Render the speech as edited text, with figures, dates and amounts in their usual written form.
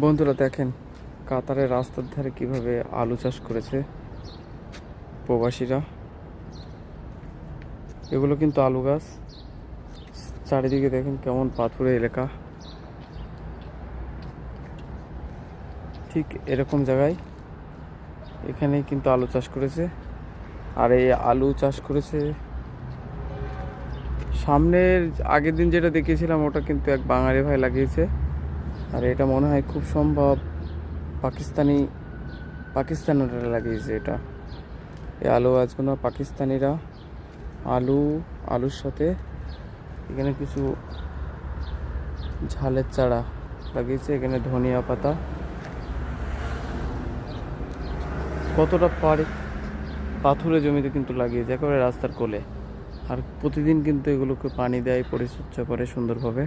বন্ধুরা দেখেন, কাতারের রাস্তার ধারে কিভাবে আলু চাষ করেছে প্রবাসীরা। এগুলো কিন্তু আলু গাছ। চারিদিকে দেখেন কেমন পাথুরে এলাকা। ঠিক এরকম জায়গায় এখানেই কিন্তু আলু চাষ করেছে। আর এই আলু চাষ করেছে সামনের আগের দিন যেটা দেখিয়েছিলাম ওটা কিন্তু এক বাঙালি ভাই লাগিয়েছে। আর এটা মনে হয় খুব সম্ভব পাকিস্তানিরা লাগিয়েছে এটা। এই আলু গাছগুলো পাকিস্তানিরা আলুর সাথে এখানে কিছু ঝালের চারা লাগিয়েছে। এখানে ধনিয়া পাতা কতটা পাথুরে জমিতে কিন্তু লাগিয়েছে একেবারে রাস্তার কোলে। আর প্রতিদিন কিন্তু এগুলোকে পানি দেয়, পরিচর্যা করে সুন্দরভাবে।